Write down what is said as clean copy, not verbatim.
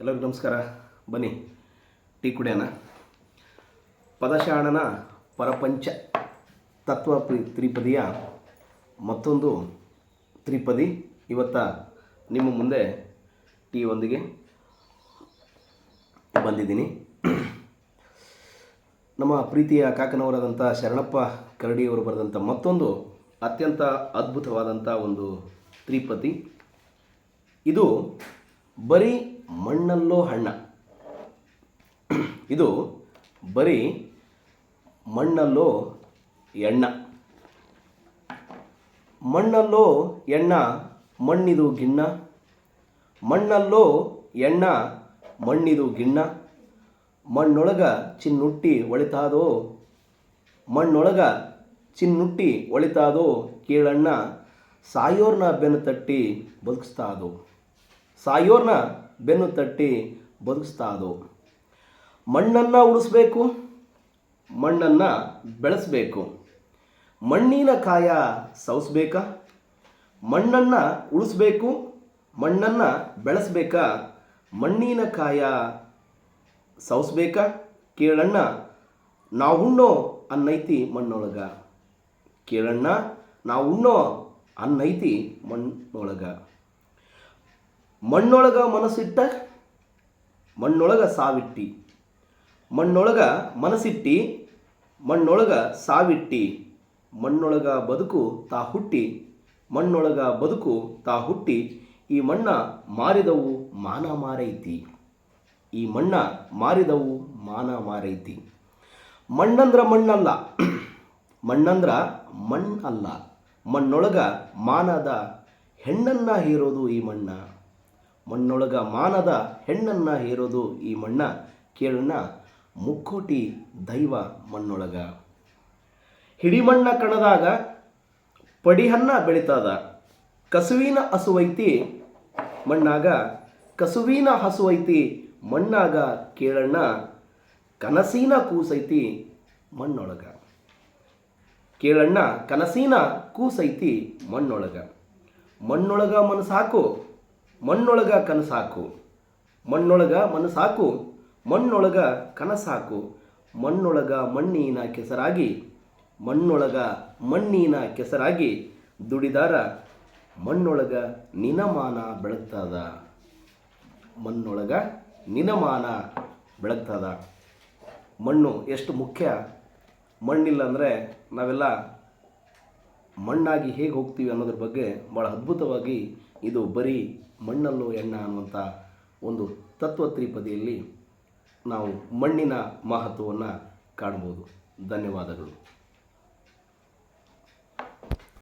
ಎಲ್ಲರಿಗೂ ನಮಸ್ಕಾರ. ಬನ್ನಿ ಟೀ ಕುಡಿಯೋಣ. ಪದಶಾಣನ ಪರಪಂಚ ತತ್ವ ತ್ರಿಪದಿಯ ಮತ್ತೊಂದು ತ್ರಿಪದಿ ಇವತ್ತ ನಿಮ್ಮ ಮುಂದೆ ಟೀ ಒಂದಿಗೆ ಬಂದಿದ್ದೀನಿ. ನಮ್ಮ ಪ್ರೀತಿಯ ಕಾಕನವರಾದಂಥ ಶರಣಪ್ಪ ಕರಡಿಯವರು ಬರೆದಂಥ ಮತ್ತೊಂದು ಅತ್ಯಂತ ಅದ್ಭುತವಾದಂಥ ಒಂದು ತ್ರಿಪದಿ. ಇದು ಬರೀ ಮಣ್ಣಲ್ಲೋ ಹಣ್ಣ. ಇದು ಬರೀ ಮಣ್ಣಲ್ಲೋ ಎಣ್ಣ. ಮಣ್ಣಲ್ಲೋ ಎಣ್ಣ ಮಣ್ಣಿದು ಗಿಣ್ಣ. ಮಣ್ಣಲ್ಲೋ ಎಣ್ಣ ಮಣ್ಣಿದು ಗಿಣ್ಣ. ಮಣ್ಣೊಳಗ ಚಿನ್ನುಟ್ಟಿ ಒಳಿತಾದೋ. ಮಣ್ಣೊಳಗ ಚಿನ್ನುಟ್ಟಿ ಒಳಿತಾದೋ ಕೀಳಣ್ಣ. ಸಾಯೋರ್ನ ಬೆನ್ನು ತಟ್ಟಿ ಬದುಕಿಸ್ತಾದೋ. ಸಾಯೋರ್ನ ಬೆನ್ನು ತಟ್ಟಿ ಬದುಕಿಸ್ತಾದೋ. ಮಣ್ಣನ್ನು ಉಳಿಸ್ಬೇಕು, ಮಣ್ಣನ್ನು ಬೆಳೆಸಬೇಕು. ಮಣ್ಣಿನ ಕಾಯ ಸೌಸ್ಬೇಕಾ? ಮಣ್ಣನ್ನು ಉಳಿಸ್ಬೇಕು, ಮಣ್ಣನ್ನು ಬೆಳೆಸಬೇಕಾ? ಮಣ್ಣಿನ ಕಾಯ ಸೌಸ್ಬೇಕಾ? ಕೇಳಣ್ಣ ನಾವುಣ್ಣೋ ಅನ್ನೈತಿ ಮಣ್ಣೊಳಗ. ಕೇಳಣ್ಣ ನಾವುಣ್ಣೋ ಅನ್ನೈತಿ ಮಣ್ಣೊಳಗ. ಮಣ್ಣೊಳಗ ಮನಸ್ಸಿಟ್ಟ ಮಣ್ಣೊಳಗ ಸಾವಿಟ್ಟಿ. ಮಣ್ಣೊಳಗ ಮನಸ್ಸಿಟ್ಟಿ ಮಣ್ಣೊಳಗ ಸಾವಿಟ್ಟಿ. ಮಣ್ಣೊಳಗ ಬದುಕು ತಾ ಹುಟ್ಟಿ. ಮಣ್ಣೊಳಗ ಬದುಕು ತಾ ಹುಟ್ಟಿ. ಈ ಮಣ್ಣ ಮಾರಿದವು ಮಾನ ಮಾರೈತಿ. ಈ ಮಣ್ಣ ಮಾರಿದವು ಮಾನ ಮಾರೈತಿ. ಮಣ್ಣಂದ್ರ ಮಣ್ಣಲ್ಲ, ಮಣ್ಣಂದ್ರ ಮಣ್ಣಲ್ಲ. ಮಣ್ಣೊಳಗ ಮಾನದ ಹೆಣ್ಣನ್ನ ಹೀರೋದು ಈ ಮಣ್ಣ. ಮಣ್ಣೊಳಗ ಮಾನದ ಹೆಣ್ಣನ್ನ ಹೀರೋದು ಈ ಮಣ್ಣ. ಕೇಳಣ್ಣ ಮುಕ್ಕೋಟಿ ದೈವ ಮಣ್ಣೊಳಗ. ಹಿಡಿಮಣ್ಣ ಕಣದಾಗ ಪಡಿಹನ್ನ ಬೆಳಿತದ. ಕಸುವಿನ ಹಸುವೈತಿ ಮಣ್ಣಾಗ. ಕಸುವಿನ ಹಸುವೈತಿ ಮಣ್ಣಾಗ. ಕೇಳಣ್ಣ ಕನಸಿನ ಕೂಸೈತಿ ಮಣ್ಣೊಳಗ. ಕೇಳಣ್ಣ ಕನಸಿನ ಕೂಸೈತಿ ಮಣ್ಣೊಳಗ. ಮಣ್ಣೊಳಗ ಮನಸ್ಸಾಕು, ಮಣ್ಣೊಳಗ ಕನಸಾಕು. ಮಣ್ಣೊಳಗ ಮನಸ್ಸಾಕು, ಮಣ್ಣೊಳಗ ಕನಸಾಕು. ಮಣ್ಣೊಳಗ ಮಣ್ಣಿನ ಕೆಸರಾಗಿ, ಮಣ್ಣೊಳಗ ಮಣ್ಣಿನ ಕೆಸರಾಗಿ ದುಡಿದಾರ. ಮಣ್ಣೊಳಗ ನಿನಮಾನ ಬೆಳಗ್ತದ. ಮಣ್ಣೊಳಗ ನಿನಮಾನ ಬೆಳಗ್ತದ. ಮಣ್ಣು ಎಷ್ಟು ಮುಖ್ಯ. ಮಣ್ಣಿಲ್ಲ ಅಂದರೆ ನಾವೆಲ್ಲ ಮಣ್ಣಾಗಿ ಹೇಗೆ ಹೋಗ್ತೀವಿ ಅನ್ನೋದ್ರ ಬಗ್ಗೆ ಭಾಳ ಅದ್ಭುತವಾಗಿ ಇದು ಬರೀ ಮಣ್ಣಲ್ಲೋ ಎಣ್ಣ ಅನ್ನುವಂಥ ಒಂದು ತತ್ವ ತ್ರಿಪದಿಯಲ್ಲಿ ನಾವು ಮಣ್ಣಿನ ಮಹತ್ವವನ್ನು ಕಾಣ್ಬೋದು. ಧನ್ಯವಾದಗಳು.